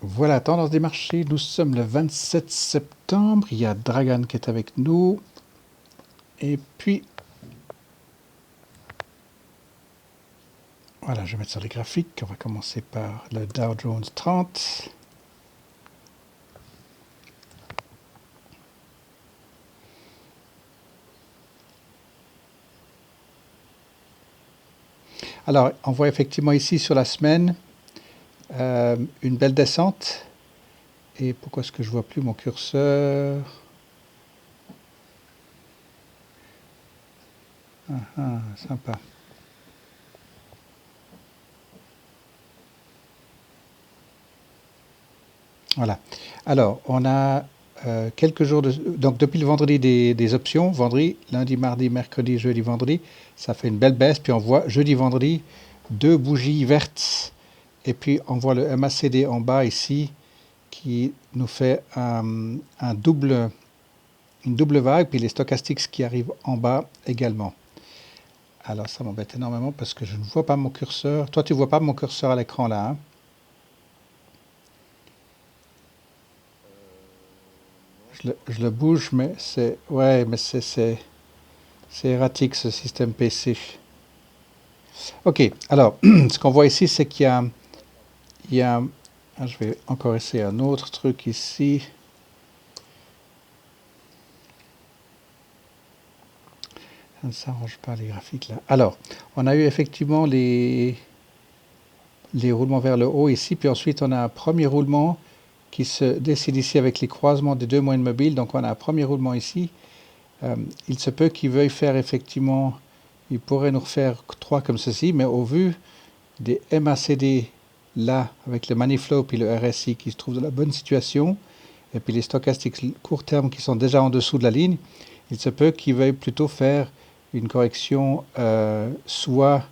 Voilà, tendance des marchés, nous sommes le 27 septembre, il y a Dragan qui est avec nous, et puis, voilà, je vais mettre sur les graphiques, on va commencer par le Dow Jones 30. Alors, on voit effectivement ici sur la semaine une belle descente, et pourquoi est-ce que je vois plus mon curseur? Sympa. Voilà. Alors, on a quelques jours de... Donc, depuis le vendredi des options, vendredi, lundi, mardi, mercredi, jeudi, vendredi, ça fait une belle baisse. Puis on voit jeudi, vendredi, deux bougies vertes. Et puis, on voit le MACD en bas ici qui nous fait une double vague. Puis les stochastiques qui arrivent en bas également. Alors, ça m'embête énormément parce que je ne vois pas mon curseur. Toi, tu ne vois pas mon curseur à l'écran là, hein? Je le bouge, mais c'est... Ouais, mais c'est erratique ce système PC. Ok, alors, ce qu'on voit ici, c'est qu'il y a je vais encore essayer un autre truc ici. Ça ne s'arrange pas les graphiques là. Alors, on a eu effectivement les roulements vers le haut ici, puis ensuite on a un premier roulement qui se décide ici avec les croisements des deux moyennes mobiles. Donc on a un premier roulement ici. Il se peut qu'il veuille faire effectivement, il pourrait nous refaire 3 comme ceci, mais au vu des MACD là, avec le money flow puis le RSI qui se trouve dans la bonne situation, et puis les stochastiques court terme qui sont déjà en dessous de la ligne, il se peut qu'il veuille plutôt faire une correction soit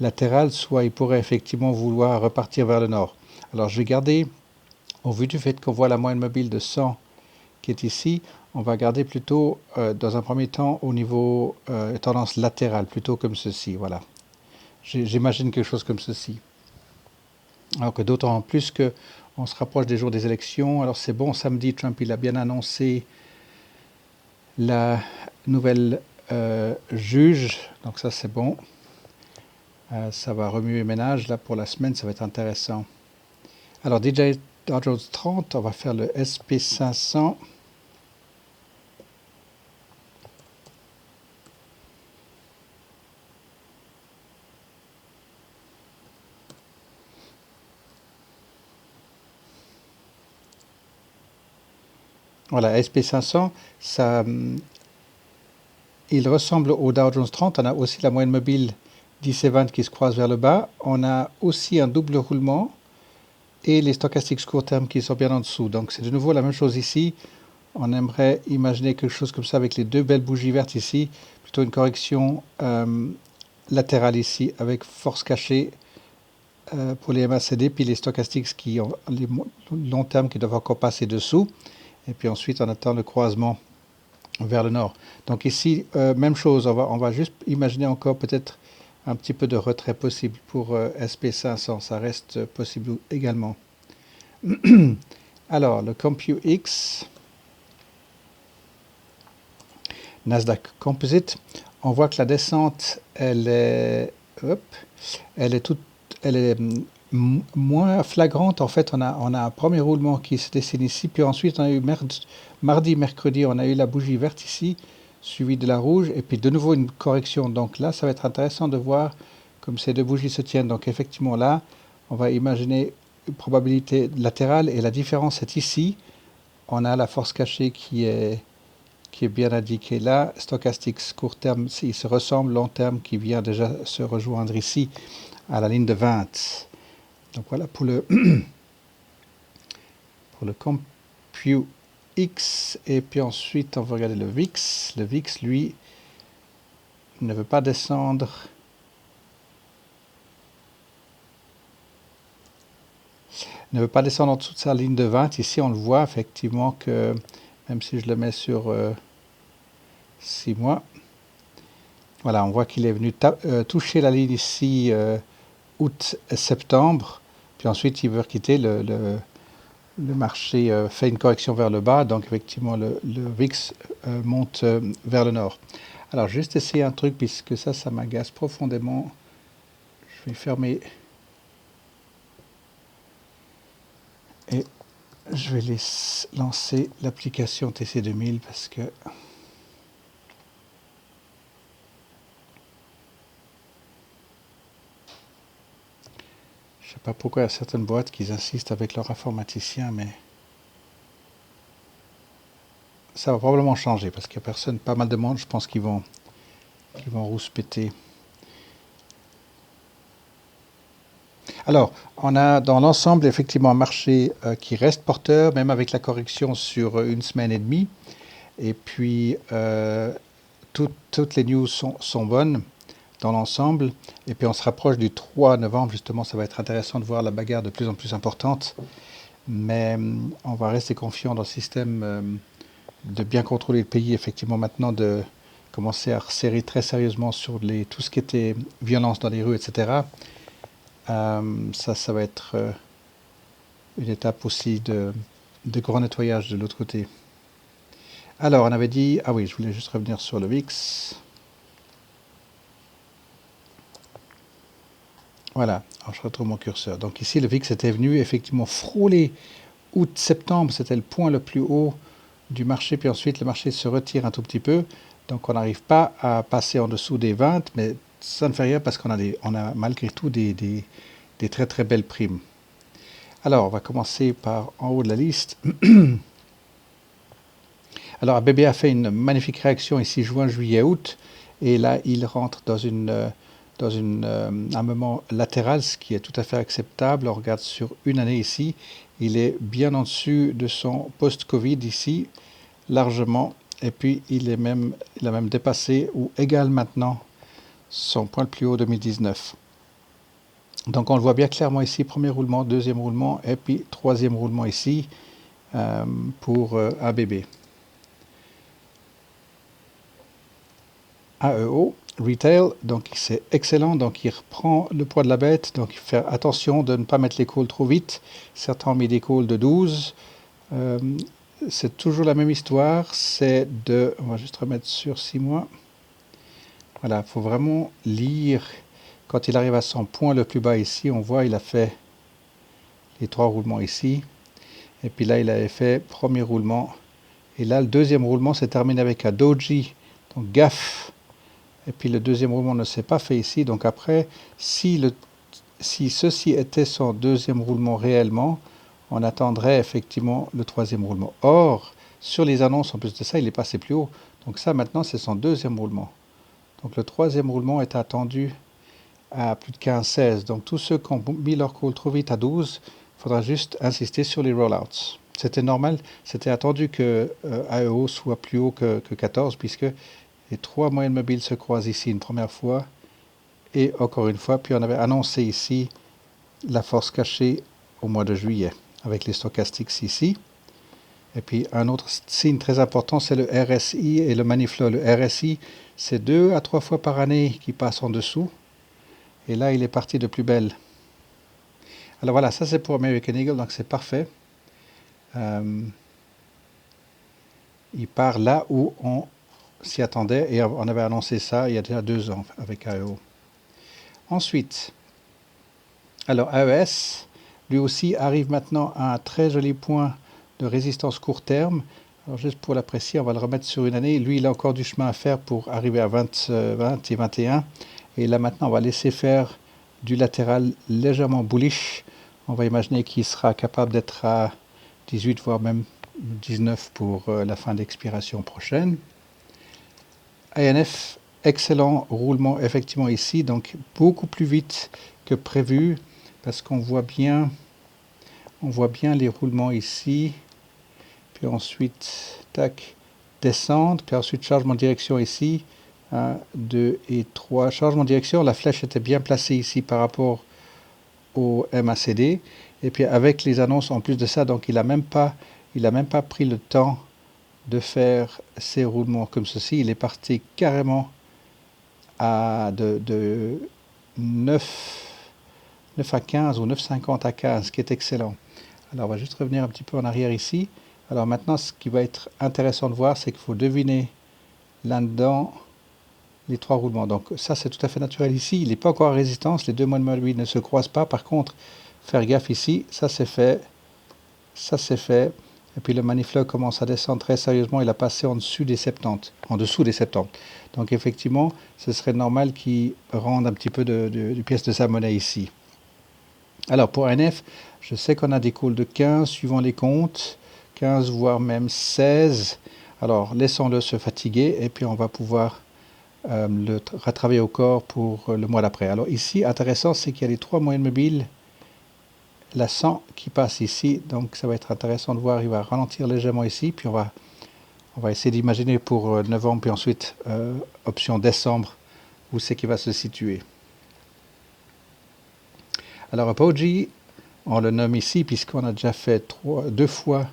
latérale, soit il pourrait effectivement vouloir repartir vers le nord. Alors je vais garder, au vu du fait qu'on voit la moyenne mobile de 100 qui est ici, on va garder plutôt dans un premier temps au niveau tendance latérale, plutôt comme ceci, voilà. J'imagine quelque chose comme ceci. Alors que d'autant plus qu'on se rapproche des jours des élections. Alors c'est bon, samedi, Trump il a bien annoncé la nouvelle juge, donc ça c'est bon. Ça va remuer ménage, là pour la semaine, ça va être intéressant. Alors DJ Dow Jones 30, on va faire le SP500. Voilà, SP500, ça, il ressemble au Dow Jones 30. On a aussi la moyenne mobile 10 et 20 qui se croisent vers le bas. On a aussi un double roulement et les stochastiques court terme qui sont bien en dessous. Donc c'est de nouveau la même chose ici. On aimerait imaginer quelque chose comme ça avec les deux belles bougies vertes ici. Plutôt une correction latérale ici avec force cachée pour les MACD, puis les stochastiques qui ont les long terme qui doivent encore passer dessous. Et puis ensuite on attend le croisement vers le nord. Donc ici, même chose, on va juste imaginer encore peut-être un petit peu de retrait possible pour SP500, ça reste possible également. Alors, le CompuX, Nasdaq Composite, on voit que la descente, elle est moins flagrante. En fait, on a un premier roulement qui se dessine ici, puis ensuite on a eu mardi, mercredi, on a eu la bougie verte ici, suivie de la rouge, et puis de nouveau une correction. Donc là, ça va être intéressant de voir comme ces deux bougies se tiennent. Donc effectivement là, on va imaginer une probabilité latérale, et la différence est ici. On a la force cachée qui est bien indiquée là. Stochastics court terme, il se ressemble, long terme qui vient déjà se rejoindre ici à la ligne de 20. Donc voilà pour le pour le CompuX. Et puis ensuite, on va regarder le VIX. Le VIX, lui, ne veut pas descendre. Ne veut pas descendre en dessous de sa ligne de 20. Ici, on le voit effectivement que, même si je le mets sur 6 mois, voilà, on voit qu'il est venu toucher la ligne ici août-septembre. Puis ensuite, il veut quitter le marché fait une correction vers le bas, donc effectivement le VIX monte vers le nord. Alors juste essayer un truc puisque ça m'agace profondément. Je vais fermer et je vais lancer l'application TC2000 parce que je sais pas pourquoi il y a certaines boîtes qui insistent avec leur informaticien, mais ça va probablement changer parce qu'il y a pas mal de monde, je pense qu'ils vont rouspéter. Alors, on a dans l'ensemble effectivement un marché qui reste porteur, même avec la correction sur une semaine et demie. Et puis, toutes les news sont bonnes dans l'ensemble. Et puis, on se rapproche du 3 novembre, justement, ça va être intéressant de voir la bagarre de plus en plus importante. Mais on va rester confiant dans le système de bien contrôler le pays, effectivement, maintenant, de commencer à resserrer très sérieusement sur tout ce qui était violence dans les rues, etc. Ça va être une étape aussi de grand nettoyage de l'autre côté. Alors, on avait dit... Ah oui, je voulais juste revenir sur le VIX. Voilà, alors je retrouve mon curseur. Donc ici, le VIX était venu effectivement frôler août-septembre, c'était le point le plus haut du marché, puis ensuite le marché se retire un tout petit peu. Donc on n'arrive pas à passer en dessous des 20, mais ça ne fait rien parce qu'on a malgré tout des très très belles primes. Alors, on va commencer par en haut de la liste. Alors, ABB a fait une magnifique réaction ici, juin, juillet, août. Et là, il rentre dans un moment latéral, ce qui est tout à fait acceptable. On regarde sur une année ici. Il est bien en dessus de son post-Covid ici, largement. Et puis, il a même dépassé ou égal maintenant son point le plus haut 2019. Donc on le voit bien clairement ici, premier roulement, deuxième roulement et puis troisième roulement ici pour ABB. AEO, Retail, donc c'est excellent, donc il reprend le poids de la bête, donc il fait attention de ne pas mettre les calls trop vite. Certains ont mis des calls de 12. C'est toujours la même histoire, on va juste remettre sur 6 mois. Voilà, il faut vraiment lire. Quand il arrive à son point le plus bas ici, on voit il a fait les 3 roulements ici. Et puis là, il avait fait premier roulement. Et là, le deuxième roulement s'est terminé avec un doji, donc gaffe. Et puis le deuxième roulement ne s'est pas fait ici. Donc après, si ceci était son deuxième roulement réellement, on attendrait effectivement le troisième roulement. Or, sur les annonces, en plus de ça, il est passé plus haut. Donc ça, maintenant, c'est son deuxième roulement. Donc le troisième roulement est attendu à plus de 15-16. Donc tous ceux qui ont mis leur call trop vite à 12, il faudra juste insister sur les rollouts. C'était normal, c'était attendu que AEO soit plus haut que 14, puisque les 3 moyennes mobiles se croisent ici une première fois, et encore une fois, puis on avait annoncé ici la force cachée au mois de juillet, avec les stochastiques ici. Et puis un autre signe très important, c'est le RSI et le money flow. Le RSI, c'est 2 à 3 fois par année qui passe en dessous. Et là, il est parti de plus belle. Alors voilà, ça c'est pour American Eagle, donc c'est parfait. Il part là où on s'y attendait et on avait annoncé ça il y a déjà 2 ans avec AEO. Ensuite, alors AES, lui aussi arrive maintenant à un très joli point de résistance court terme. Alors juste pour l'apprécier, on va le remettre sur une année. Lui, il a encore du chemin à faire pour arriver à 20 et 21. Et là maintenant, on va laisser faire du latéral légèrement bullish. On va imaginer qu'il sera capable d'être à 18, voire même 19 pour la fin d'expiration prochaine. ANF, excellent roulement effectivement ici, donc beaucoup plus vite que prévu, parce qu'on voit bien les roulements ici, puis ensuite, tac, descendre, puis ensuite changement de direction ici, 1, 2 et 3, changement de direction, la flèche était bien placée ici par rapport au MACD, et puis avec les annonces en plus de ça, donc il a même pas pris le temps de faire ces roulements comme ceci, il est parti carrément à de 9 à 15 ou 9,50 à 15, ce qui est excellent. Alors, on va juste revenir un petit peu en arrière ici. Alors maintenant, ce qui va être intéressant de voir, c'est qu'il faut deviner là-dedans les 3 roulements. Donc ça, c'est tout à fait naturel ici. Il n'est pas encore en résistance. Les 2 moines mobile ne se croisent pas. Par contre, faire gaffe ici, ça c'est fait. Ça c'est fait. Et puis le manifleur commence à descendre très sérieusement. Il a passé en dessous des 70. En dessous des 70. Donc effectivement, ce serait normal qu'il rende un petit peu de pièces de sa monnaie ici. Alors pour NF, je sais qu'on a des calls de 15 suivant les comptes. 15 voire même 16. Alors laissons-le se fatiguer et puis on va pouvoir le retravailler au corps pour le mois d'après. Alors ici, intéressant, c'est qu'il y a les 3 moyennes mobiles, la 100 qui passe ici, donc ça va être intéressant de voir, il va ralentir légèrement ici, puis on va essayer d'imaginer pour novembre, puis ensuite option décembre, où c'est qu'il va se situer. Alors Apogee, on le nomme ici, puisqu'on a déjà fait 2 fois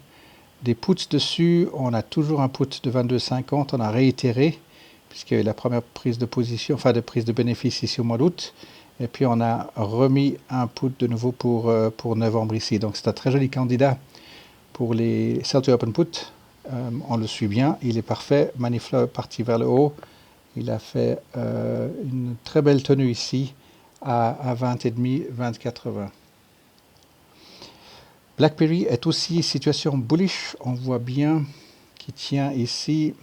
des puts dessus, on a toujours un put de 22,50, on a réitéré, puisqu'il y a eu la première prise de position, enfin de prise de bénéfice ici au mois d'août. Et puis on a remis un put de nouveau pour novembre ici. Donc c'est un très joli candidat pour les Sell to Open Put. On le suit bien, il est parfait. Manifla est parti vers le haut. Il a fait une très belle tenue ici à 20,5, 20,80. BlackBerry est aussi situation bullish. On voit bien qu'il tient ici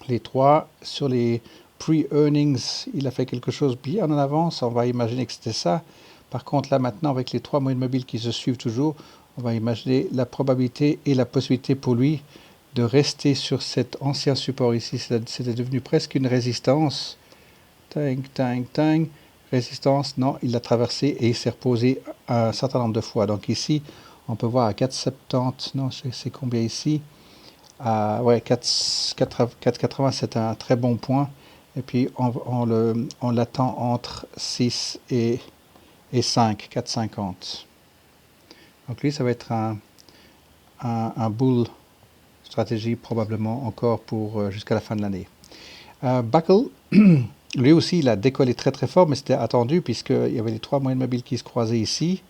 les 3 sur les pre-earnings. Il a fait quelque chose bien en avance. On va imaginer que c'était ça. Par contre, là maintenant, avec les 3 moyennes mobiles qui se suivent toujours, on va imaginer la probabilité et la possibilité pour lui de rester sur cet ancien support ici. C'était devenu presque une résistance. Tang, tang, tang. Résistance, non, il l'a traversé et il s'est reposé un certain nombre de fois. Donc ici, on peut voir à 4,70, non, c'est combien ici? Ouais, 4,80, c'est un très bon point. Et puis on l'attend entre 6 et 5, 4,50. Donc lui, ça va être un bull stratégie probablement encore pour jusqu'à la fin de l'année. Buckle, lui aussi, il a décollé très très fort, mais c'était attendu puisqu'il y avait les 3 moyennes mobiles qui se croisaient ici.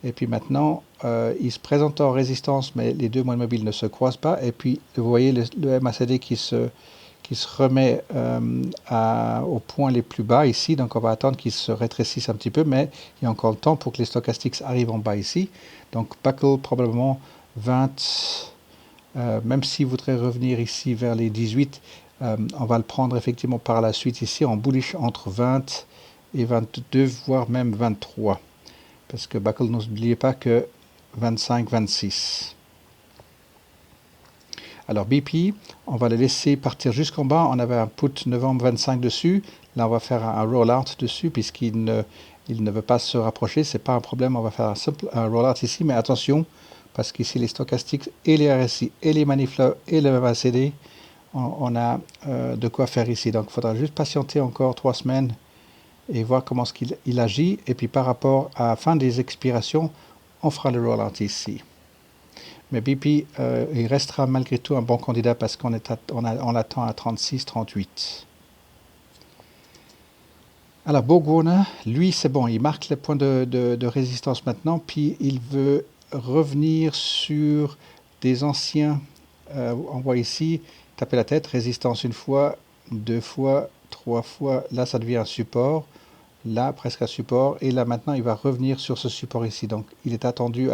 Et puis maintenant, il se présente en résistance, mais les 2 moyennes mobiles ne se croisent pas. Et puis, vous voyez le MACD qui se remet au point les plus bas ici. Donc, on va attendre qu'il se rétrécisse un petit peu, mais il y a encore le temps pour que les stochastiques arrivent en bas ici. Donc, Buckle, probablement 20, même s'il voudrait revenir ici vers les 18, on va le prendre effectivement par la suite ici en bullish entre 20 et 22, voire même 23. Parce que Buckle, n'oubliez pas que 25, 26. Alors BP, on va le laisser partir jusqu'en bas. On avait un put novembre 25 dessus. Là, on va faire un roll-out dessus puisqu'il ne veut pas se rapprocher. Ce n'est pas un problème. On va faire un roll-out ici. Mais attention, parce qu'ici, les stochastiques et les RSI et les manifleurs et le MACD, on a de quoi faire ici. Donc, il faudra juste patienter encore 3 semaines et voir comment il agit. Et puis par rapport à la fin des expirations, on fera le rollout ici. Mais BP, il restera malgré tout un bon candidat parce qu'on l'attend à 36, 38. Alors Borgona, lui c'est bon, il marque les points de résistance maintenant, puis il veut revenir sur des anciens, on voit ici, taper la tête, résistance une fois, 2 fois, 3 fois, là ça devient un support. Là, presque à support, et là maintenant il va revenir sur ce support ici. Donc il est attendu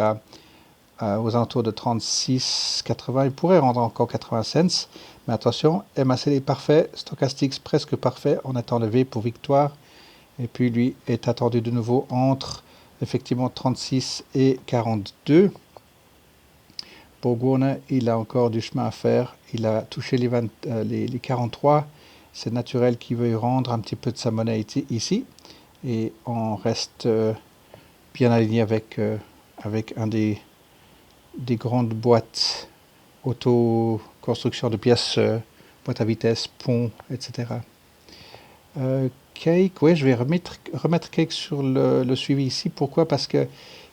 aux alentours de 36,80. Il pourrait rendre encore 80 cents, mais attention, MACD est parfait, Stochastics presque parfait, on attend le V pour victoire, et puis lui est attendu de nouveau entre effectivement 36 et 42. Borgona, il a encore du chemin à faire, il a touché les 43, c'est naturel qu'il veuille rendre un petit peu de sa monnaie ici. Et on reste bien aligné avec un des grandes boîtes auto-construction de pièces, boîte à vitesse, pont, etc. Cake, oui, je vais remettre Cake sur le suivi ici. Pourquoi? Parce que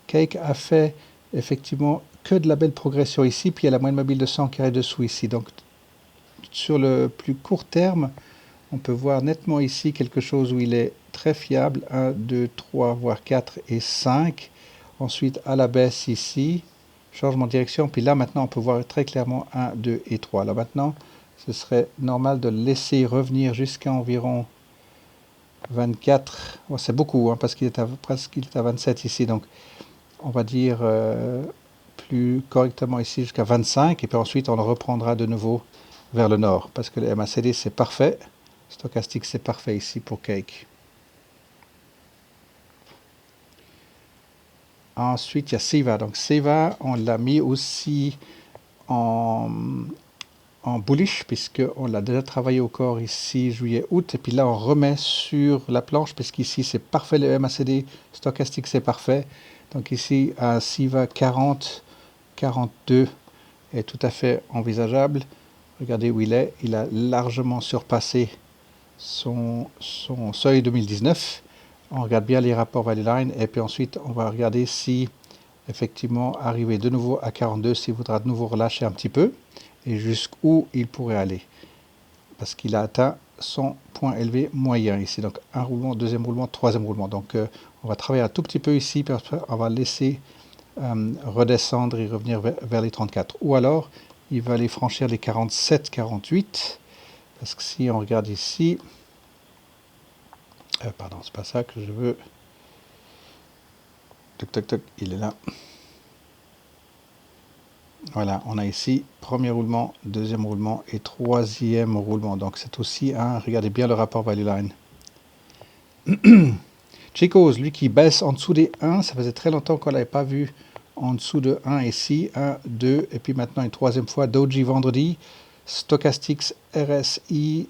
Cake a fait effectivement que de la belle progression ici, puis il y a la moyenne mobile de 100 qui est dessous ici. Donc sur le plus court terme, on peut voir nettement ici quelque chose où il est très fiable, 1, 2, 3, voire 4 et 5. ensuite à la baisse ici, changement de direction, puis là maintenant on peut voir très clairement 1, 2 et 3. Alors maintenant, ce serait normal de le laisser revenir jusqu'à environ 24. Oh, c'est beaucoup, hein, parce qu'il est à presque 27 ici, donc on va dire plus correctement ici jusqu'à 25, et puis ensuite on le reprendra de nouveau vers le nord, parce que le MACD c'est parfait, stochastique c'est parfait ici pour Cake. Ensuite, il y a SEVA. Donc SEVA, on l'a mis aussi en bullish, puisqu'on l'a déjà travaillé au corps ici, juillet, août. Et puis là, on remet sur la planche, puisqu'ici, c'est parfait, le MACD stochastique, c'est parfait. Donc ici, un SEVA 40, 42 est tout à fait envisageable. Regardez où il est. Il a largement surpassé son seuil 2019. On regarde bien les rapports value line et puis ensuite on va regarder si effectivement arriver de nouveau à 42, s'il voudra de nouveau relâcher un petit peu et jusqu'où il pourrait aller, parce qu'il a atteint son point élevé moyen ici. Donc un roulement, deuxième roulement, troisième roulement. Donc on va travailler un tout petit peu ici, puis on va laisser redescendre et revenir vers les 34. Ou alors il va aller franchir les 47, 48, parce que si on regarde ici, pardon, c'est pas ça que je veux. Toc, toc, toc, il est là. Voilà, on a ici premier roulement, deuxième roulement et troisième roulement. Donc c'est aussi un, regardez bien le rapport value line. Chico's, lui qui baisse en dessous des 1, ça faisait très longtemps qu'on ne l'avait pas vu en dessous de 1 ici. 1, 2, et puis maintenant une troisième fois. Doji vendredi, Stochastics RSI,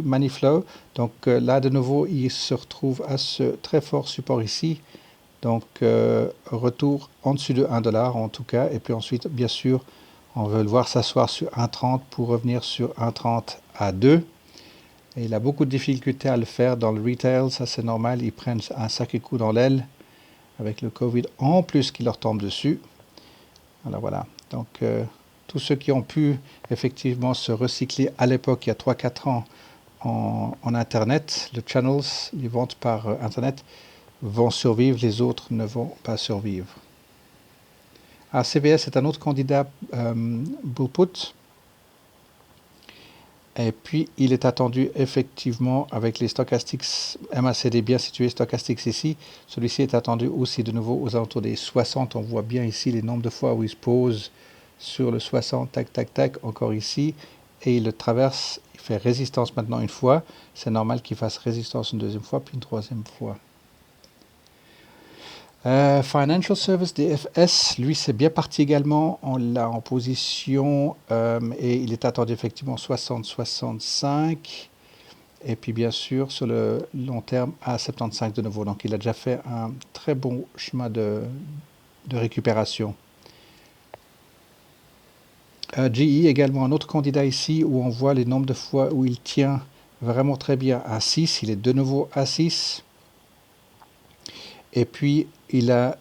Maniflow. Donc là de nouveau, il se retrouve à ce très fort support ici. Donc retour en dessus de 1 dollar en tout cas. Et puis ensuite, bien sûr, on veut le voir s'asseoir sur 1,30 pour revenir sur 1,30 à 2. Et il a beaucoup de difficultés à le faire dans le retail, ça c'est normal, ils prennent un sacré coup dans l'aile avec le Covid en plus qui leur tombe dessus. Alors voilà, donc tous ceux qui ont pu effectivement se recycler à l'époque, il y a 3-4 ans, en Internet, le channels, les ventes par Internet, vont survivre, les autres ne vont pas survivre. CVS est un autre candidat bull put. Et puis, il est attendu effectivement avec les stochastics MACD bien situés, stochastics ici. Celui-ci est attendu aussi de nouveau aux alentours des 60. On voit bien ici les nombres de fois où il se pose sur le 60, tac, tac, tac, encore ici. Et il le traverse, il fait résistance maintenant une fois. C'est normal qu'il fasse résistance une deuxième fois, puis une troisième fois. Financial Service DFS, lui c'est bien parti également, on l'a en position et il est attendu effectivement 60-65 et puis bien sûr sur le long terme à 75 de nouveau, donc il a déjà fait un très bon chemin de récupération. GE également un autre candidat ici où on voit les nombres de fois où il tient vraiment très bien à 6, il est de nouveau à 6. Et puis, il a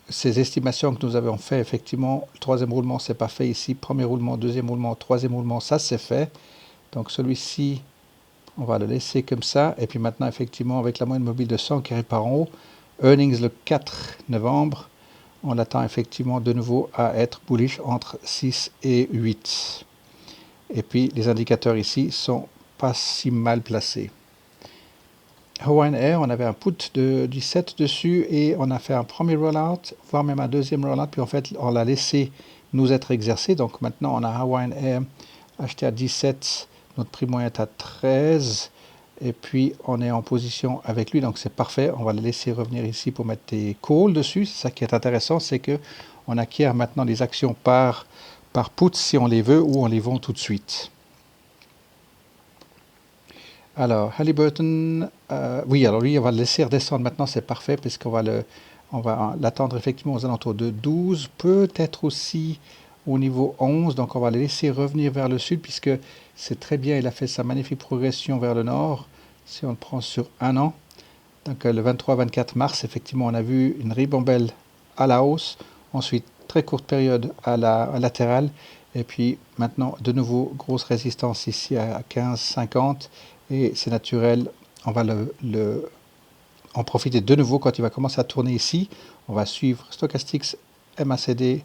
ces estimations que nous avons fait, effectivement, le troisième roulement, c'est pas fait ici. Premier roulement, deuxième roulement, troisième roulement, ça c'est fait. Donc celui-ci, on va le laisser comme ça. Et puis maintenant, effectivement, avec la moyenne mobile de 100 qui arrive par en haut, earnings le 4 novembre, on attend effectivement de nouveau à être bullish entre 6 et 8. Et puis les indicateurs ici sont pas si mal placés. Hawaiian Air, on avait un put de 17 dessus et on a fait un premier rollout, voire même un deuxième rollout, puis en fait on l'a laissé nous être exercé. Donc maintenant on a Hawaiian Air acheté à 17, notre prix moyen est à 13 et puis on est en position avec lui, donc c'est parfait. On va le laisser revenir ici pour mettre des calls dessus. C'est ça qui est intéressant, c'est que on acquiert maintenant les actions par put si on les veut ou on les vend tout de suite. Alors, Halliburton, oui, alors lui, on va le laisser redescendre maintenant, c'est parfait, puisqu'on va l'attendre effectivement aux alentours de 12, peut-être aussi au niveau 11, donc on va le laisser revenir vers le sud, puisque c'est très bien, il a fait sa magnifique progression vers le nord, si on le prend sur un an. Donc le 23-24 mars, effectivement, on a vu une ribambelle à la hausse, ensuite très courte période à la latérale, et puis maintenant, de nouveau, grosse résistance ici à 15-50, et c'est naturel, on va le en profiter de nouveau quand il va commencer à tourner ici. On va suivre Stochastics, MACD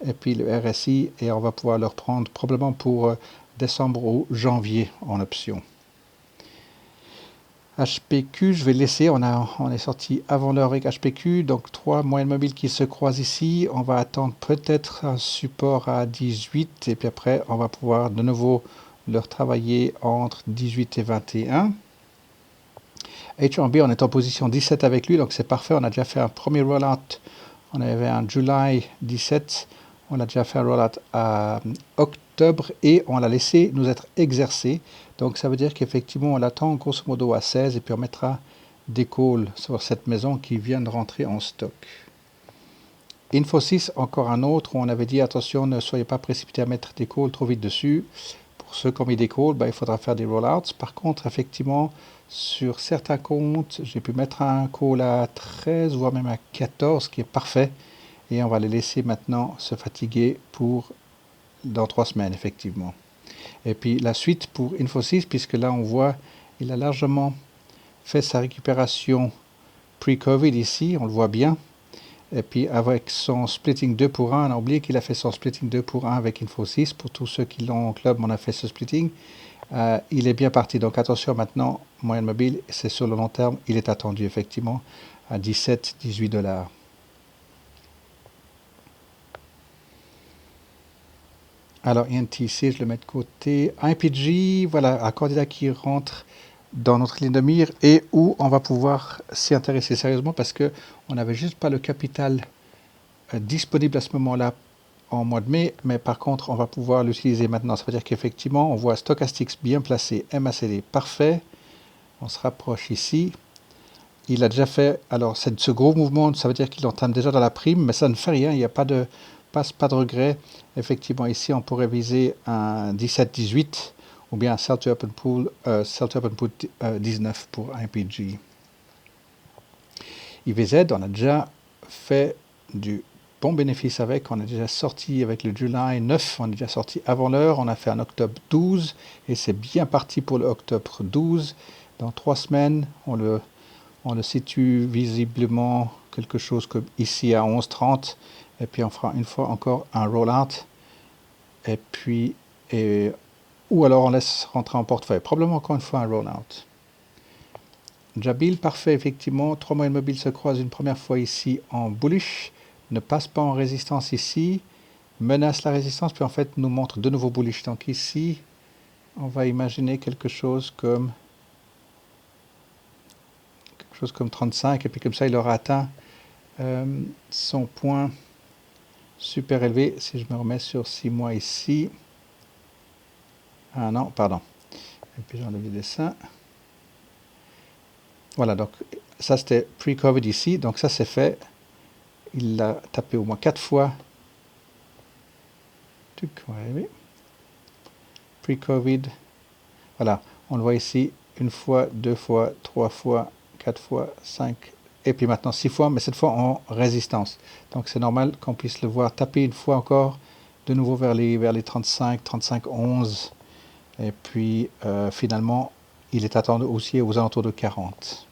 et puis le RSI et on va pouvoir le reprendre probablement pour décembre ou janvier en option. HPQ, je vais laisser, on est sorti avant l'heure avec HPQ, donc 3 moyennes mobiles qui se croisent ici. On va attendre peut-être un support à 18 et puis après on va pouvoir de nouveau leur travailler entre 18 et 21. H1B, on est en position 17 avec lui, donc c'est parfait. On a déjà fait un premier rollout, on avait un July 17, on a déjà fait un rollout à octobre et on l'a laissé nous être exercé. Donc ça veut dire qu'effectivement on l'attend grosso modo à 16 et puis on mettra des calls sur cette maison qui vient de rentrer en stock. Infosys, encore un autre où on avait dit attention, ne soyez pas précipité à mettre des calls trop vite dessus. Pour ceux qui ont mis des calls, il faudra faire des rollouts. Par contre, effectivement, sur certains comptes, j'ai pu mettre un call à 13, voire même à 14, qui est parfait. Et on va les laisser maintenant se fatiguer pour dans 3 semaines, effectivement. Et puis la suite pour Infosys, puisque là on voit, il a largement fait sa récupération pre-Covid ici, on le voit bien. Et puis avec son splitting 2 pour 1, on a oublié qu'il a fait son splitting 2 pour 1 avec Infosys. Pour tous ceux qui l'ont en club, on a fait ce splitting. Il est bien parti. Donc attention maintenant, moyenne mobile, c'est sur le long terme, il est attendu effectivement à 17-18 $. Alors INTC, je le mets de côté. IPG, voilà, un candidat qui rentre dans notre ligne de mire et où on va pouvoir s'y intéresser sérieusement parce que on n'avait juste pas le capital disponible à ce moment-là en mois de mai, mais par contre on va pouvoir l'utiliser maintenant. Ça veut dire qu'effectivement on voit Stochastics bien placé, MACD parfait, on se rapproche ici. Il a déjà fait, alors ce gros mouvement, ça veut dire qu'il entame déjà dans la prime, mais ça ne fait rien, il n'y a pas de regret. Effectivement, ici, on pourrait viser un 17-18 ou bien un Sell to Open Pool 19 pour IPG. IVZ, on a déjà fait du bon bénéfice avec, on est déjà sorti avec le July 9, on est déjà sorti avant l'heure, on a fait un octobre 12 et c'est bien parti pour le octobre 12. Dans 3 semaines, on le situe visiblement quelque chose comme ici à 11,30 et puis on fera une fois encore un rollout et puis ou alors on laisse rentrer en portefeuille, probablement encore une fois un rollout. Jabil, parfait effectivement, 3 moyennes mobiles se croisent une première fois ici en bullish, ne passe pas en résistance ici, menace la résistance puis en fait nous montre de nouveau bullish. Donc ici on va imaginer quelque chose comme 35 et puis comme ça il aura atteint son point super élevé. Si je me remets sur 6 mois ici, ah non, pardon, et puis j'enlève le dessin. Voilà, donc ça c'était pre-Covid ici, donc ça c'est fait. Il l'a tapé au moins 4 fois. Pre-Covid. Voilà, on le voit ici, 1 fois, 2 fois, 3 fois, 4 fois, 5, et puis maintenant 6 fois, mais cette fois en résistance. Donc c'est normal qu'on puisse le voir taper une fois encore, de nouveau vers les 35, 35, 11, et puis finalement il est attendu aussi aux alentours de 40.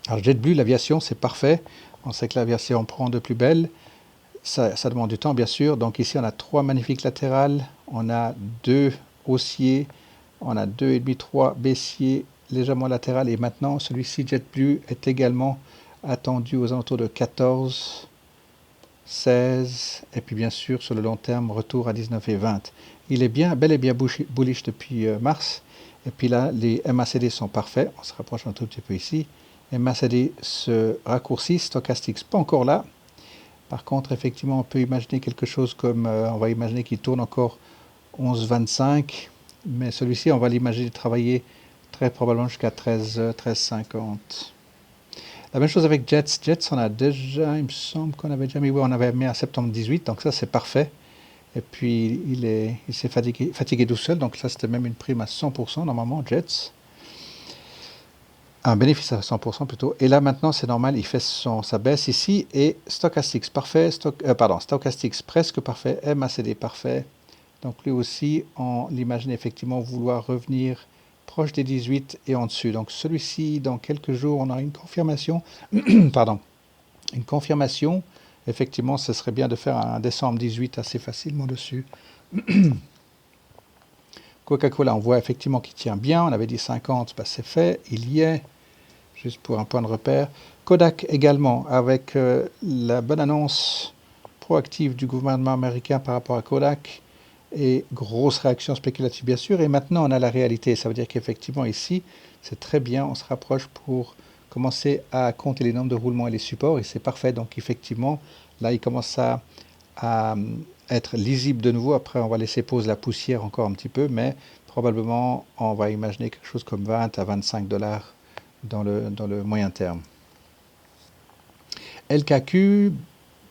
Alors JetBlue, l'aviation, c'est parfait. On sait que l'aviation prend de plus belle. Ça demande du temps, bien sûr. Donc ici, on a 3 magnifiques latérales. On a 2 haussiers. On a 2,5, 3 baissiers légèrement latérales. Et maintenant, celui-ci, JetBlue, est également attendu aux alentours de 14, 16. Et puis, bien sûr, sur le long terme, retour à 19 et 20. Il est bien, bel et bien bullish depuis mars. Et puis là, les MACD sont parfaits. On se rapproche un tout petit peu ici. MACD se raccourcit, Stochastics pas encore là. Par contre, effectivement, on peut imaginer quelque chose comme, on va imaginer qu'il tourne encore 11,25, mais celui-ci, on va l'imaginer travailler très probablement jusqu'à 13,50. La même chose avec Jets. Jets, on a déjà, il me semble qu'on avait déjà mis, oui, on avait mis à septembre 18, donc ça c'est parfait. Et puis il s'est fatigué tout seul, donc ça c'était même une prime à 100% normalement, Jets. Un bénéfice à 100% plutôt. Et là maintenant c'est normal, il fait sa baisse ici et Stochastics parfait, Stochastics presque parfait, MACD parfait. Donc lui aussi on l'imagine effectivement vouloir revenir proche des 18 et en dessus. Donc celui-ci, dans quelques jours, on aura une confirmation. Pardon, une confirmation. Effectivement, ce serait bien de faire un décembre 18 assez facilement dessus. Coca-Cola, on voit effectivement qu'il tient bien. On avait dit 50, bah c'est fait. Il y est, juste pour un point de repère. Kodak également, avec la bonne annonce proactive du gouvernement américain par rapport à Kodak. Et grosse réaction spéculative, bien sûr. Et maintenant, on a la réalité. Ça veut dire qu'effectivement, ici, c'est très bien. On se rapproche pour commencer à compter les nombres de roulements et les supports. Et c'est parfait. Donc, effectivement, là, il commence à être lisible de nouveau. Après, on va laisser poser la poussière encore un petit peu. Mais probablement, on va imaginer quelque chose comme 20 à 25 dollars dans le moyen terme. LKQ,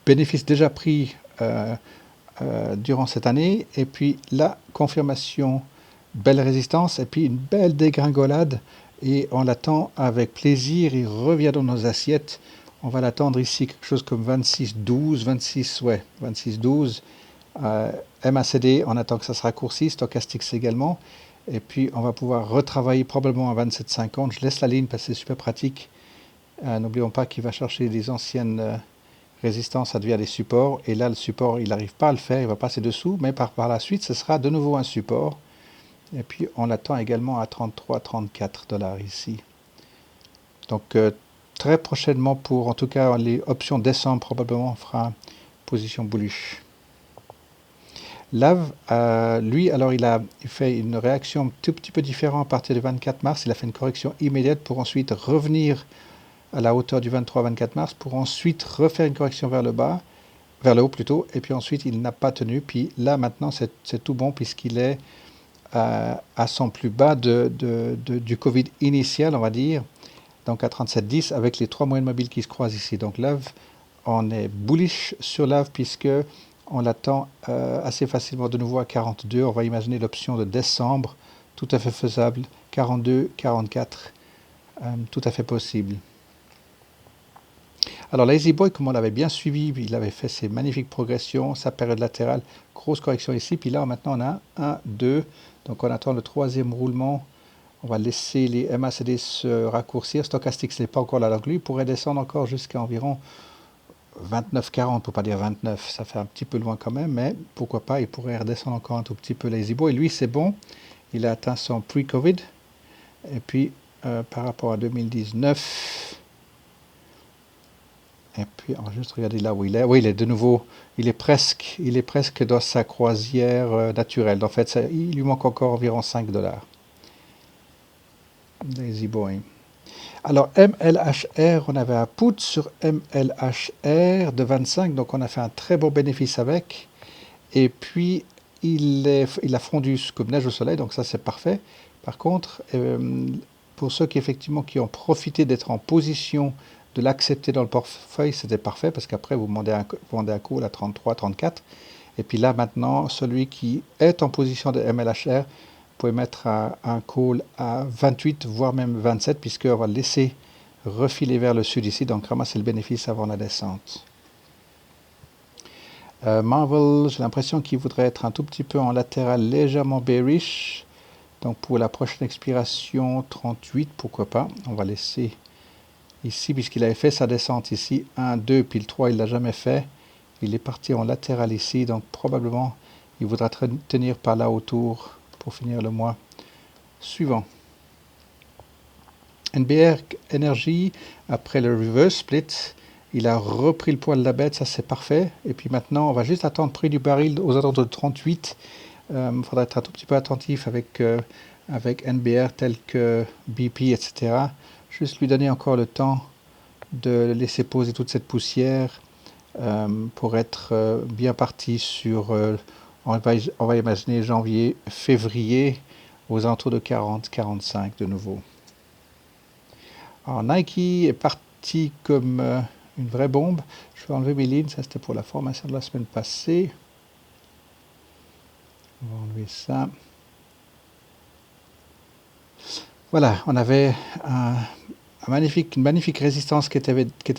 bénéfice déjà pris durant cette année, et puis la confirmation, belle résistance, et puis une belle dégringolade, et on l'attend avec plaisir, il revient dans nos assiettes, on va l'attendre ici quelque chose comme 26,12, 26,12, MACD, on attend que ça se raccourcisse, Stochastics également, et puis on va pouvoir retravailler probablement à 27,50, je laisse la ligne parce que c'est super pratique, n'oublions pas qu'il va chercher des anciennes résistance, ça devient des supports, et là le support il n'arrive pas à le faire, il va passer dessous, mais par la suite ce sera de nouveau un support, et puis on l'attend également à 33-34 dollars ici. Donc très prochainement, pour en tout cas les options décembre, probablement on fera position bullish. Lave, lui, alors il fait une réaction un tout petit peu différente à partir du 24 mars, il a fait une correction immédiate pour ensuite revenir à la hauteur du 23-24 mars, pour ensuite refaire une correction vers le bas, vers le haut plutôt, et puis ensuite il n'a pas tenu, puis là maintenant c'est tout bon puisqu'il est à son plus bas du Covid initial, on va dire, donc à 37,10 avec les trois moyennes mobiles qui se croisent ici. Donc Lave, on est bullish sur Lave puisque on l'attend assez facilement de nouveau à 42, on va imaginer l'option de décembre, tout à fait faisable, 42, 44, tout à fait possible. Alors Lazy Boy, comme on l'avait bien suivi, il avait fait ses magnifiques progressions, sa période latérale, grosse correction ici, puis là maintenant on a 1, 2, donc on attend le troisième roulement, on va laisser les MACD se raccourcir, Stochastics n'est pas encore là, donc lui il pourrait descendre encore jusqu'à environ 29,40, pour pas dire 29, ça fait un petit peu loin quand même, mais pourquoi pas, il pourrait redescendre encore un tout petit peu Lazy Boy, et lui c'est bon, il a atteint son pre-Covid, et puis par rapport à 2019, et puis, on va juste regarder là où il est. Oui, il est de nouveau, il est presque dans sa croisière naturelle. En fait, il lui manque encore environ 5 dollars. Lazy Boy. Alors, MLHR, on avait un put sur MLHR de 25, donc on a fait un très bon bénéfice avec. Et puis, il a fondu comme neige au soleil, donc ça c'est parfait. Par contre, pour ceux qui effectivement qui ont profité d'être en position de l'accepter dans le portefeuille, c'était parfait parce qu'après vous vendez un call à 33, 34. Et puis là maintenant, celui qui est en position de MLHR, vous pouvez mettre un call à 28, voire même 27, puisqu'on va le laisser refiler vers le sud ici, donc ramasser le bénéfice avant la descente. Marvel, j'ai l'impression qu'il voudrait être un tout petit peu en latéral légèrement bearish. Donc pour la prochaine expiration, 38, pourquoi pas. On va laisser ici, puisqu'il avait fait sa descente ici, 1, 2, puis le 3, il ne l'a jamais fait. Il est parti en latéral ici, donc probablement il voudra tenir par là autour pour finir le mois suivant. NBR Energy, après le reverse split, il a repris le poids de la bête, ça c'est parfait. Et puis maintenant, on va juste attendre prix du baril aux alentours de 38. Il faudra être un tout petit peu attentif avec NBR tel que BP, etc. Juste lui donner encore le temps de laisser poser toute cette poussière pour être bien parti sur, on va imaginer janvier, février, aux alentours de 40-45 de nouveau. Alors Nike est parti comme une vraie bombe. Je vais enlever mes lignes, ça c'était pour la formation de la semaine passée. On va enlever ça. Voilà, on avait une magnifique résistance qui était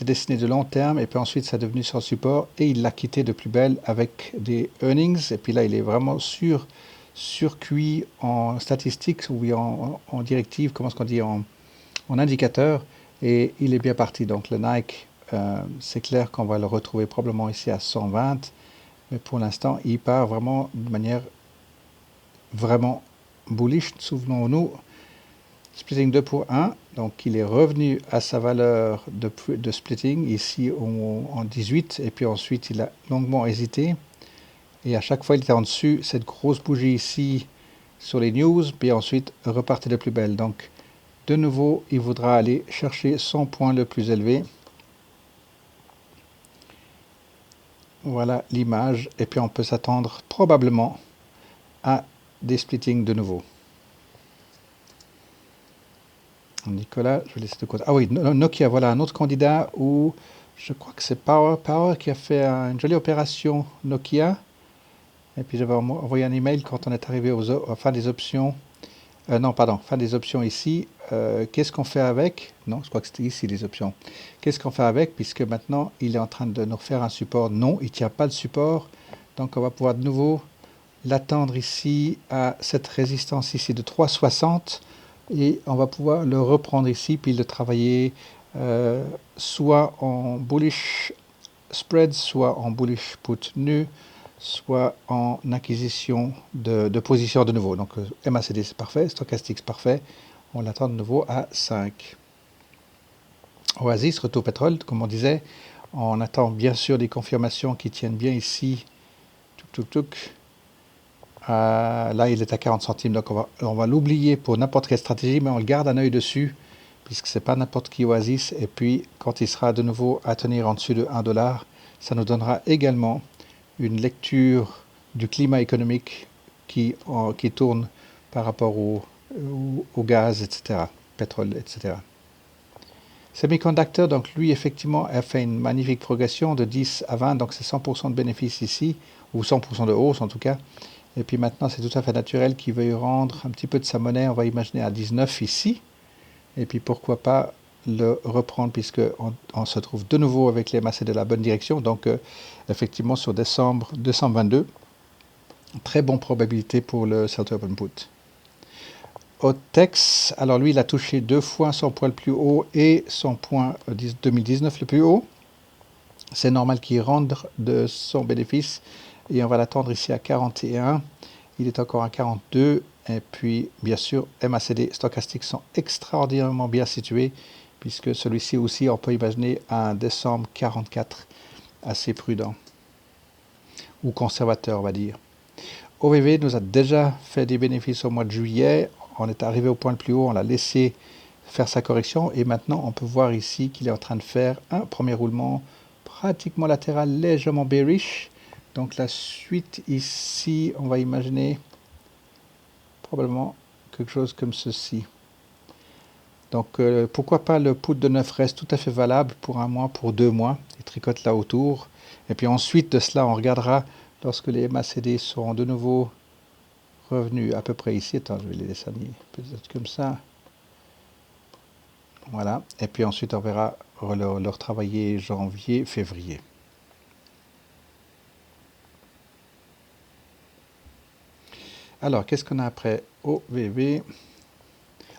dessinée de long terme, et puis ensuite ça est devenu son support, et il l'a quitté de plus belle avec des earnings, et puis là il est vraiment sur surcuit en statistiques ou en directive, comment est-ce qu'on dit, en indicateur, et il est bien parti. Donc le Nike, c'est clair qu'on va le retrouver probablement ici à 120, mais pour l'instant, il part vraiment de manière vraiment bullish. Souvenons-nous, splitting 2 pour 1, donc il est revenu à sa valeur de splitting ici en 18, et puis ensuite il a longuement hésité, et à chaque fois il était en dessus, cette grosse bougie ici sur les news, puis ensuite repartait de plus belle. Donc de nouveau, il voudra aller chercher son point le plus élevé. Voilà l'image, et puis on peut s'attendre probablement à des splittings de nouveau. Nicolas, je vais laisser de côté. Ah oui, Nokia, voilà un autre candidat où je crois que c'est Power qui a fait une jolie opération Nokia. Et puis j'avais envoyé un email quand on est arrivé à fin des options. Non, pardon, fin des options ici. Qu'est-ce qu'on fait avec? Non, je crois que c'était ici les options. Qu'est-ce qu'on fait avec? Puisque maintenant il est en train de nous refaire un support. Non, il ne tient pas de support. Donc on va pouvoir de nouveau l'attendre ici à cette résistance ici de 3,60. Et on va pouvoir le reprendre ici, puis le travailler soit en bullish spread, soit en bullish put nu, soit en acquisition de position de nouveau. Donc MACD c'est parfait, stochastique c'est parfait, on l'attend de nouveau à 5. Oasis, retour pétrole, comme on disait, on attend bien sûr des confirmations qui tiennent bien ici. Là, il est à 40 centimes, donc on va l'oublier pour n'importe quelle stratégie, mais on garde un œil dessus, puisque ce n'est pas n'importe qui Oasis. Et puis, quand il sera de nouveau à tenir en dessus de 1 $, ça nous donnera également une lecture du climat économique qui tourne par rapport au gaz, etc., pétrole, etc. Semiconductor, donc lui, effectivement, a fait une magnifique progression de 10 à 20, donc c'est 100% de bénéfice ici, ou 100% de hausse en tout cas. Et puis maintenant, c'est tout à fait naturel qu'il veuille rendre un petit peu de sa monnaie, on va imaginer à 19 ici. Et puis pourquoi pas le reprendre, puisqu'on se trouve de nouveau avec les MACD de la bonne direction. Donc effectivement, sur décembre 222, très bonne probabilité pour le Sell Open Put. Otex, alors lui, il a touché 2 fois son point le plus haut et son point 2019 le plus haut. C'est normal qu'il rende de son bénéfice. Et on va l'attendre ici à 41. Il est encore à 42. Et puis, bien sûr, MACD stochastiques sont extraordinairement bien situés, puisque celui-ci aussi, on peut imaginer un décembre 44 assez prudent, ou conservateur, on va dire. OVV nous a déjà fait des bénéfices au mois de juillet. On est arrivé au point le plus haut, on l'a laissé faire sa correction. Et maintenant, on peut voir ici qu'il est en train de faire un premier roulement pratiquement latéral, légèrement bearish. Donc la suite ici, on va imaginer probablement quelque chose comme ceci. Donc pourquoi pas le put de 9 reste tout à fait valable pour 1 mois, pour 2 mois. Il tricote là autour. Et puis ensuite de cela, on regardera lorsque les MACD seront de nouveau revenus à peu près ici. Attends, je vais les dessiner peut-être comme ça. Voilà. Et puis ensuite, on verra leur travailler janvier, février. Alors, qu'est-ce qu'on a après? OVV.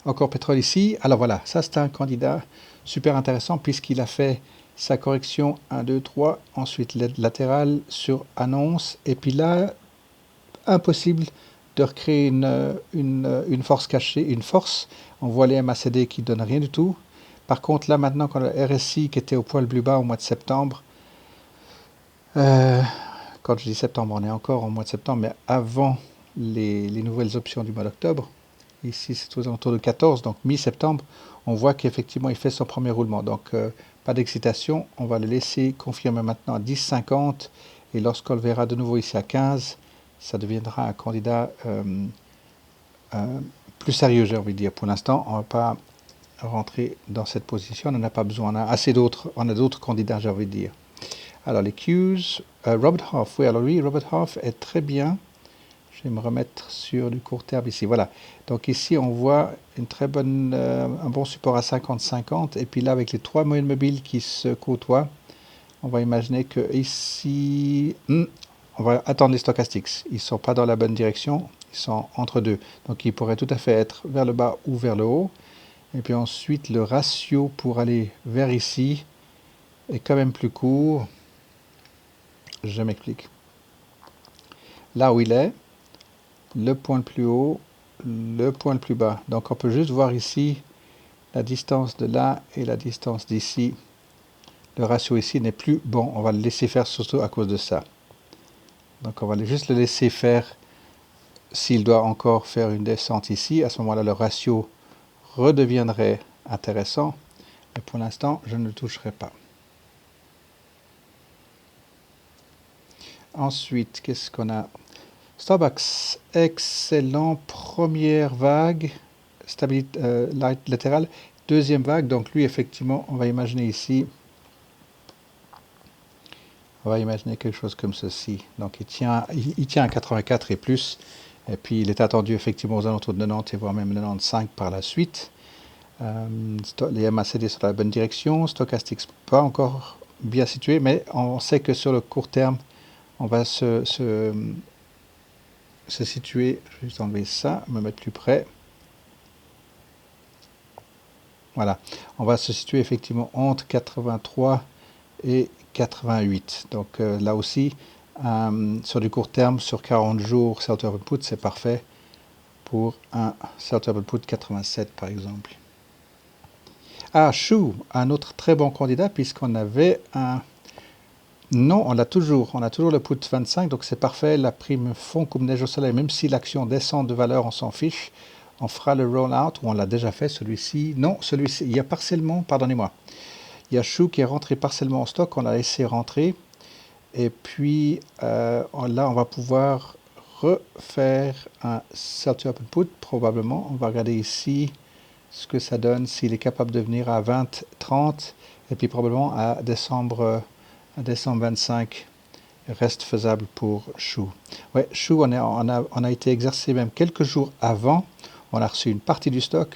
Encore pétrole ici. Alors voilà, ça c'est un candidat super intéressant puisqu'il a fait sa correction 1, 2, 3, ensuite latérale sur annonce. Et puis là, impossible de recréer une force cachée, une force. On voit les MACD qui ne donnent rien du tout. Par contre, là maintenant, quand le RSI qui était au point le plus bas au mois de septembre, quand je dis septembre, on est encore au mois de septembre, mais avant les nouvelles options du mois d'octobre, ici c'est aux alentours de 14, donc mi-septembre, on voit qu'effectivement il fait son premier roulement. Donc pas d'excitation, on va le laisser confirmer maintenant à 10,50 et lorsqu'on le verra de nouveau ici à 15, ça deviendra un candidat plus sérieux, j'ai envie de dire. Pour l'instant, on ne va pas rentrer dans cette position, on n'en a pas besoin, on a d'autres candidats, j'ai envie de dire. Alors les Qs, Robert Half, oui, alors lui, Robert Half est très bien. Je vais me remettre sur du court terme ici. Voilà. Donc ici, on voit une très bonne, un bon support à 50-50. Et puis là, avec les 3 moyennes mobiles qui se côtoient, on va imaginer que ici, on va attendre les stochastiques. Ils ne sont pas dans la bonne direction. Ils sont entre deux. Donc ils pourraient tout à fait être vers le bas ou vers le haut. Et puis ensuite, le ratio pour aller vers ici est quand même plus court. Je m'explique. Là où il est, le point le plus haut, le point le plus bas. Donc on peut juste voir ici la distance de là et la distance d'ici. Le ratio ici n'est plus bon. On va le laisser faire surtout à cause de ça. Donc on va juste le laisser faire. S'il doit encore faire une descente ici, à ce moment-là, le ratio redeviendrait intéressant. Mais pour l'instant, je ne le toucherai pas. Ensuite, qu'est-ce qu'on a? Starbucks, excellent. Première vague, stabilité latérale. Deuxième vague, donc lui, effectivement, on va imaginer ici. On va imaginer quelque chose comme ceci. Donc il tient à 84 et plus. Et puis il est attendu effectivement aux alentours de 90 et voire même 95 par la suite. Les MACD sont dans la bonne direction. Stochastic pas encore bien situé, mais on sait que sur le court terme, on va se situer. Je vais juste enlever ça, me mettre plus près. Voilà. On va se situer effectivement entre 83 et 88. Donc là aussi, sur du court terme, sur 40 jours, Sell-to Put, c'est parfait pour un Sell-to Put 87 par exemple. Ah, Chou, un autre très bon candidat puisqu'on avait un... Non, on a toujours le put 25, donc c'est parfait, la prime fond comme neige au soleil, même si l'action descend de valeur, on s'en fiche. On fera le roll-out, ou on l'a déjà fait, celui-ci. Non, celui-ci, il y a partiellement, pardonnez-moi, il y a Chou qui est rentré partiellement en stock, on l'a laissé rentrer. Et puis là, on va pouvoir refaire un Sell-to Put, probablement. On va regarder ici ce que ça donne, s'il est capable de venir à 20, 30, et puis probablement à décembre 25 reste faisable pour Chou. Ouais, Chou, on a été exercé même quelques jours avant. On a reçu une partie du stock.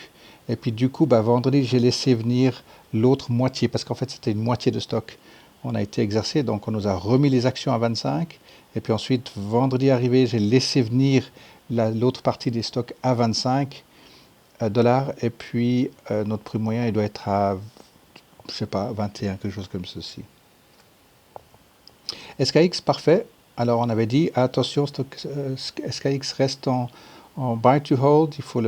Et puis du coup, vendredi, j'ai laissé venir l'autre moitié, parce qu'en fait, c'était une moitié de stock. On a été exercé, donc on nous a remis les actions à 25. Et puis ensuite, vendredi arrivé, j'ai laissé venir l'autre partie des stocks à 25 dollars. Et puis notre prix moyen, il doit être à, je sais pas, 21, quelque chose comme ceci. SKX, parfait. Alors on avait dit, attention, SKX reste en buy to hold, il faut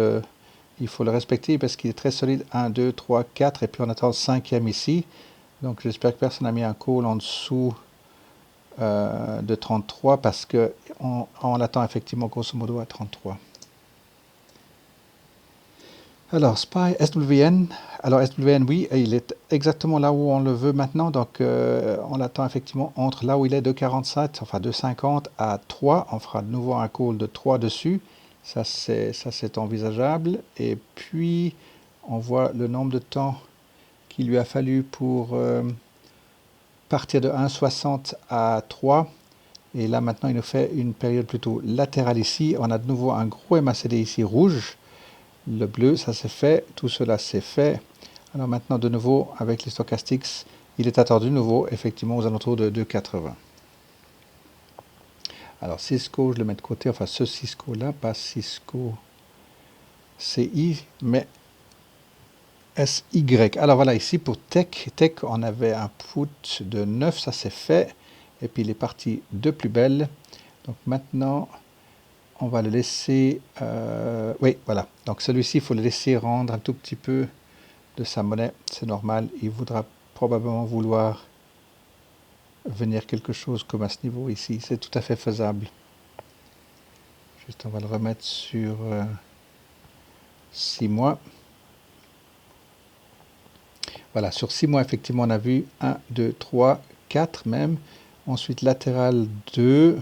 le respecter parce qu'il est très solide. 1, 2, 3, 4, et puis on attend le 5e ici. Donc j'espère que personne n'a mis un call en dessous de 33 parce qu'on l'attend effectivement grosso modo à 33. Alors, SPY, SWN. Alors, SWN, oui, il est exactement là où on le veut maintenant. Donc, on l'attend effectivement entre là où il est de 47, enfin de 50 à 3. On fera de nouveau un call de 3 dessus. Ça, c'est envisageable. Et puis, on voit le nombre de temps qu'il lui a fallu pour partir de 1,60 à 3. Et là, maintenant, il nous fait une période plutôt latérale ici. On a de nouveau un gros MACD ici rouge. Le bleu, ça c'est fait. Tout cela c'est fait. Alors maintenant, de nouveau, avec les stochastics, il est attendu de nouveau, effectivement, aux alentours de 2,80. Alors, Cisco, je le mets de côté. Enfin, ce Cisco-là, pas Cisco CI, mais SY. Alors voilà, ici pour Tech, on avait un put de 9, ça c'est fait. Et puis il est parti de plus belle. Donc maintenant, on va le laisser... oui, voilà. Donc celui-ci, il faut le laisser rendre un tout petit peu de sa monnaie. C'est normal. Il voudra probablement vouloir venir quelque chose comme à ce niveau ici. C'est tout à fait faisable. Juste, on va le remettre sur 6 mois. Voilà, sur 6 mois, effectivement, on a vu 1, 2, 3, 4 même. Ensuite, latéral 2.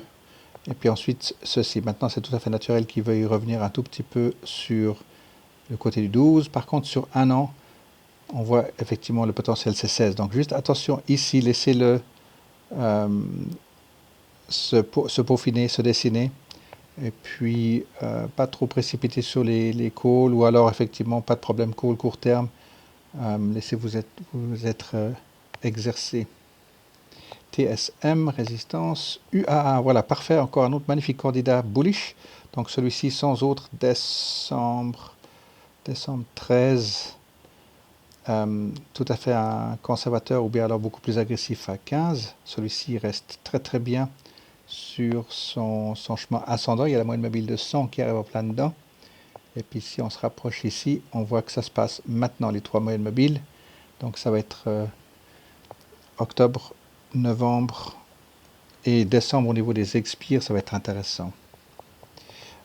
Et puis ensuite, ceci. Maintenant, c'est tout à fait naturel qu'il veuille revenir un tout petit peu sur le côté du 12. Par contre, sur 1 an, on voit effectivement le potentiel, c'est 16. Donc, juste attention ici, laissez-le se peaufiner, se dessiner. Et puis, pas trop précipiter sur les calls, ou alors, effectivement, pas de problème, call court terme. Laissez-vous être exercé. TSM, résistance, UAA, voilà, parfait, encore un autre magnifique candidat bullish. Donc celui-ci sans autre, décembre 13, tout à fait un conservateur ou bien alors beaucoup plus agressif à 15. Celui-ci reste très très bien sur son chemin ascendant. Il y a la moyenne mobile de 100 qui arrive en plein dedans. Et puis si on se rapproche ici, on voit que ça se passe maintenant, les trois moyennes mobiles. Donc ça va être octobre, novembre et décembre au niveau des expires, ça va être intéressant.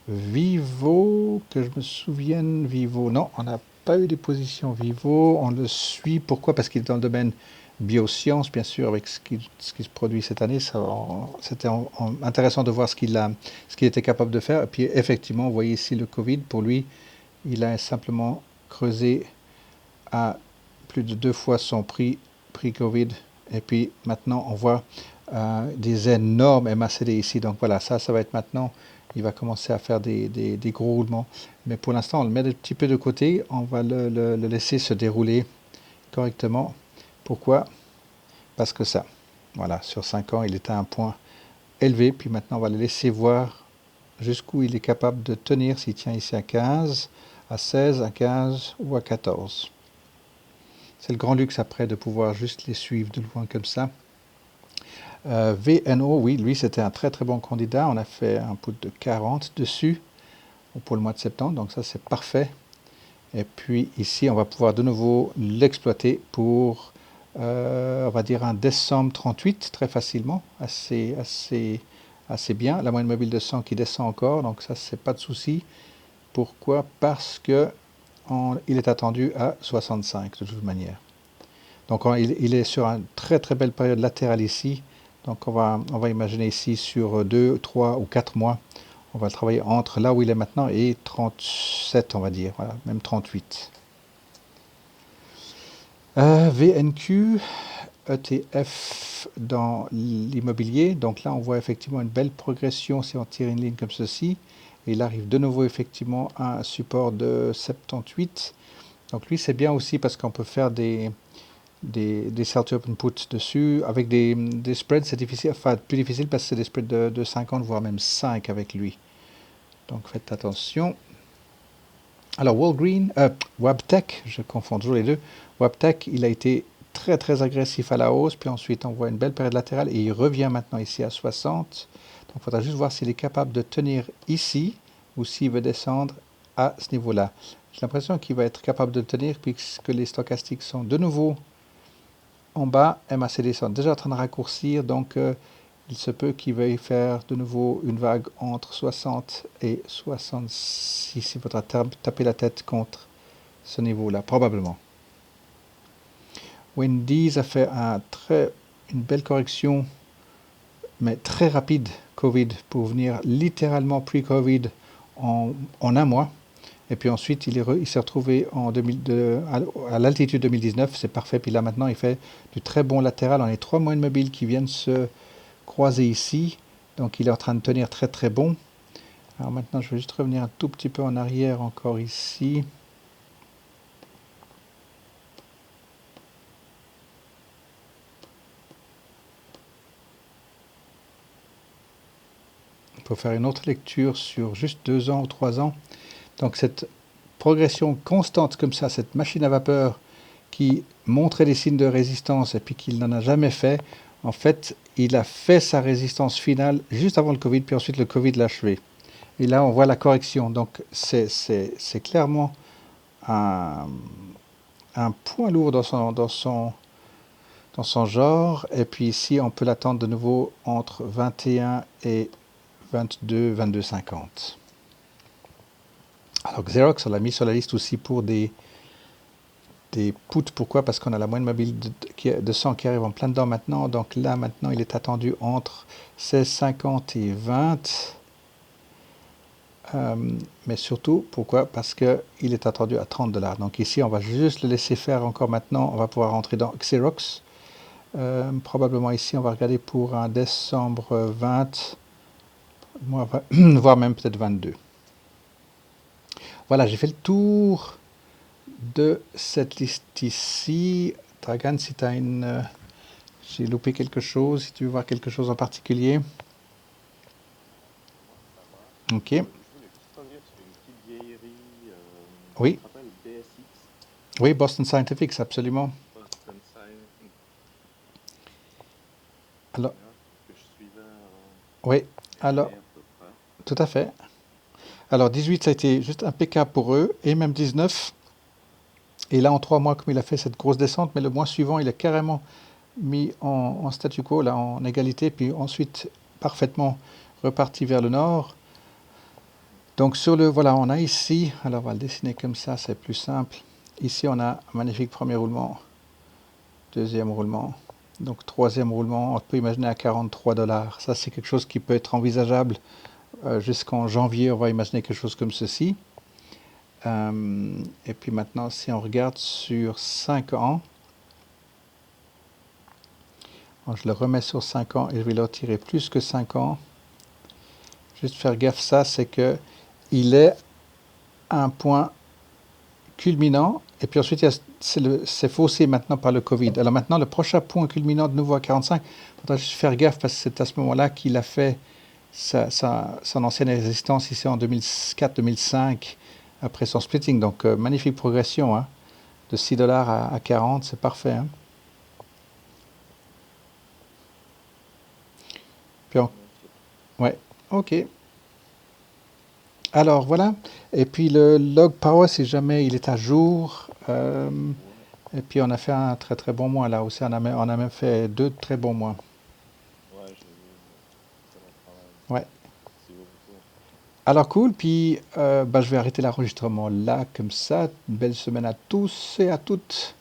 Vivo, que je me souvienne, Vivo, non, on n'a pas eu des positions Vivo, on le suit, pourquoi? Parce qu'il est dans le domaine biosciences, bien sûr, avec ce qui se produit cette année, c'était intéressant de voir ce qu'il était capable de faire. Et puis effectivement, vous voyez ici le Covid, pour lui, il a simplement creusé à plus de 2 fois son prix Covid. Et puis maintenant, on voit des énormes MACD ici. Donc voilà, ça va être maintenant, il va commencer à faire des gros roulements. Mais pour l'instant, on le met un petit peu de côté. On va le laisser se dérouler correctement. Pourquoi? Parce que ça, voilà, sur 5 ans, il est à un point élevé. Puis maintenant, on va le laisser voir jusqu'où il est capable de tenir, s'il tient ici à 15, à 16, à 15 ou à 14. C'est le grand luxe après de pouvoir juste les suivre de loin comme ça. VNO, oui, lui c'était un très très bon candidat. On a fait un put de 40 dessus pour le mois de septembre, donc ça c'est parfait. Et puis ici, on va pouvoir de nouveau l'exploiter pour, on va dire, un décembre 38, très facilement, assez bien. La moyenne mobile de 100 qui descend encore, donc ça c'est pas de souci. Pourquoi? Parce que il est attendu à 65 de toute manière. Donc il est sur une très très belle période latérale ici. Donc on va imaginer ici sur 2, 3 ou 4 mois, on va travailler entre là où il est maintenant et 37, on va dire, voilà, même 38. VNQ, ETF dans l'immobilier. Donc là, on voit effectivement une belle progression si on tire une ligne comme ceci. Et il arrive de nouveau effectivement à un support de 78. Donc lui, c'est bien aussi parce qu'on peut faire des sell open put dessus. Avec des spreads, c'est difficile, enfin plus difficile parce que c'est des spreads de 50 voire même 5 avec lui. Donc faites attention. Alors Wabtec, je confonds toujours les deux. Wabtec, il a été très très agressif à la hausse, puis ensuite on voit une belle période latérale et il revient maintenant ici à 60. Donc il faudra juste voir s'il est capable de tenir ici ou s'il veut descendre à ce niveau-là. J'ai l'impression qu'il va être capable de tenir puisque les stochastiques sont de nouveau en bas, MACD sont déjà en train de raccourcir, donc il se peut qu'il veuille faire de nouveau une vague entre 60 et 66. Il faudra taper la tête contre ce niveau-là, probablement. Wendy's a fait une belle correction, mais très rapide, Covid, pour venir littéralement pre-Covid en un mois. Et puis ensuite, il s'est retrouvé à l'altitude 2019, c'est parfait. Puis là, maintenant, il fait du très bon latéral. On a les 3 moyennes mobiles qui viennent se croiser ici. Donc, il est en train de tenir très très bon. Alors maintenant, je vais juste revenir un tout petit peu en arrière encore ici. Pour faire une autre lecture sur juste 2 ans ou 3 ans. Donc, cette progression constante comme ça, cette machine à vapeur qui montrait des signes de résistance et puis qu'il n'en a jamais fait, en fait, il a fait sa résistance finale juste avant le Covid, puis ensuite le Covid l'a achevé. Et là, on voit la correction. Donc, c'est clairement un point lourd dans son genre. Et puis ici, on peut l'attendre de nouveau entre 21 et 22, 22,50. Alors, Xerox, on l'a mis sur la liste aussi pour des puts. Pourquoi? Parce qu'on a la moyenne mobile de 100 qui arrive en plein dedans maintenant. Donc là, maintenant, il est attendu entre 16,50 et 20. Mais surtout, pourquoi? Parce qu'il est attendu à 30 $. Donc ici, on va juste le laisser faire encore maintenant. On va pouvoir rentrer dans Xerox. Probablement ici, on va regarder pour un décembre 20, voire même peut-être 22. Voilà, j'ai fait le tour de cette liste ici. Dragan, si tu as une J'ai loupé quelque chose, si tu veux voir quelque chose en particulier. Non, ça va. Ok, Je voulais juste revenir sur une petite vieillerie. Tu oui, te rappelles BSX, oui, Boston Scientific, absolument. Boston Science, Alors, hein, que je suivais oui, il y a une alors, année à peu près. tout à fait. Alors 18, ça a été juste impeccable pour eux, et même 19. Et là, en 3 mois, comme il a fait cette grosse descente, mais le mois suivant, il a carrément mis en statu quo, là, en égalité, puis ensuite parfaitement reparti vers le nord. Donc sur le, voilà, on a ici, alors on va le dessiner comme ça, c'est plus simple. Ici, on a un magnifique premier roulement, deuxième roulement, donc troisième roulement, on peut imaginer à 43 dollars. Ça, c'est quelque chose qui peut être envisageable jusqu'en janvier, on va imaginer quelque chose comme ceci. Et puis maintenant, si on regarde sur 5 ans, je le remets sur 5 ans et je vais le retirer plus que 5 ans. Juste faire gaffe, ça, c'est que il est à un point culminant et puis ensuite, c'est faussé maintenant par le Covid. Alors maintenant, le prochain point culminant de nouveau à 45, il faudra juste faire gaffe parce que c'est à ce moment-là qu'il a fait son ancienne résistance ici en 2004-2005 après son splitting. Donc, magnifique progression, hein, de 6 dollars à 40, c'est parfait. Hein. Puis Ok. ouais, ok. Alors voilà. Et puis le log power, si jamais il est à jour. Ouais, Et puis on a fait un très très bon mois là aussi. On a même fait 2 très bons mois. ouais, j'ai vu. Excellent travail. Ouais. Merci beaucoup. Alors cool. Puis bah, je vais arrêter l'enregistrement là comme ça. Une belle semaine à tous et à toutes.